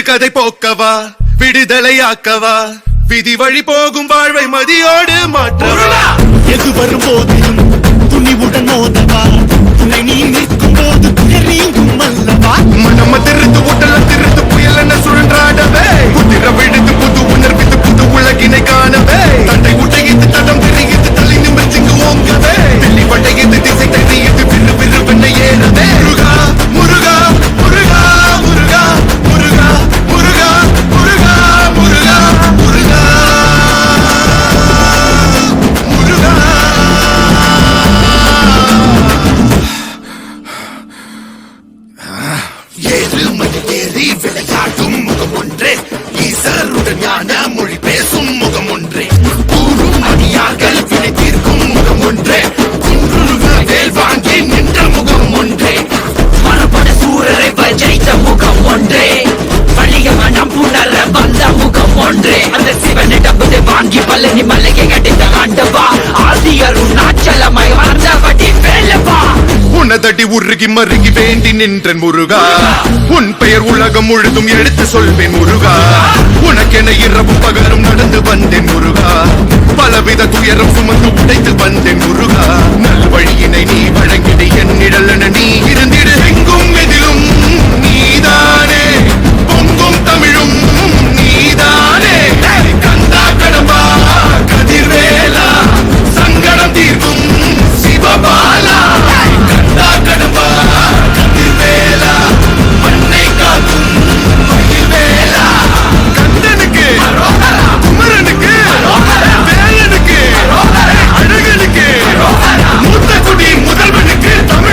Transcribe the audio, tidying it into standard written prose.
விடுகதை போக்கவா விடுதலையாக்கவா விதி வழி போகும் வாழ்வை மதியோடு மாற்றவா எது வரும் போதிலும் துணிவுடன் மோதவா துணை நீ நிற்கும் போது துயர் நீங்கும் அல்லவா நம்ம திருத்து உடல திருத்து புயல் என்ன சுழன்றாடவே புதிர விடுத்து புது உணர்வித்து புது உலகினை காணவே தண்டை உடையித்து தடம் திரியித்து தலை நிமிர்ச்சிங்கு ஓங்கவே வெள்ளி வட்டையித்து திசை தெரியித்து விரு விரு வெண்ணை ஏறவே முருகா முருகா முருகா முருகா முருகா முருகா முருகா முருகா முருகா முருகா 7 மணி ஏறி விளையாடும் முகம் ஒன்றே ஈசருடன் ஞான மொழி பேசும் முகம் ஒன்றே கூறும் அடியார்கள் வினை தீர்க்கும் முகம் ஒன்றே குன்றுருவ வேல் வாங்கி நின்ற முகம் ஒன்றே மறுபட சூரரை வஜைத்த முகம் ஒன்றே வழிய மனம் புணர வந்த முகம் ஒன்றே அந்த சிவனிடம் வாங்கி பழனி மலையை அடைந்த ஆண்டவா ஆதியரும் நாச்சலமாய் வந்தபடி வேலவா உனதடி உருகி மருகி வேண்டி நின்றன் முருகா உன் பெயர் உலகம் முழுதும் எடுத்து சொல்வேன் முருகா உனக்கென இரவு பகலும் நடந்து வந்தேன் முருகா பலவித துயரம் சுமந்து உடைத்து வந்தேன் முருகா நல்வழியினை நீ வழங்கிட என் நிழலென நீ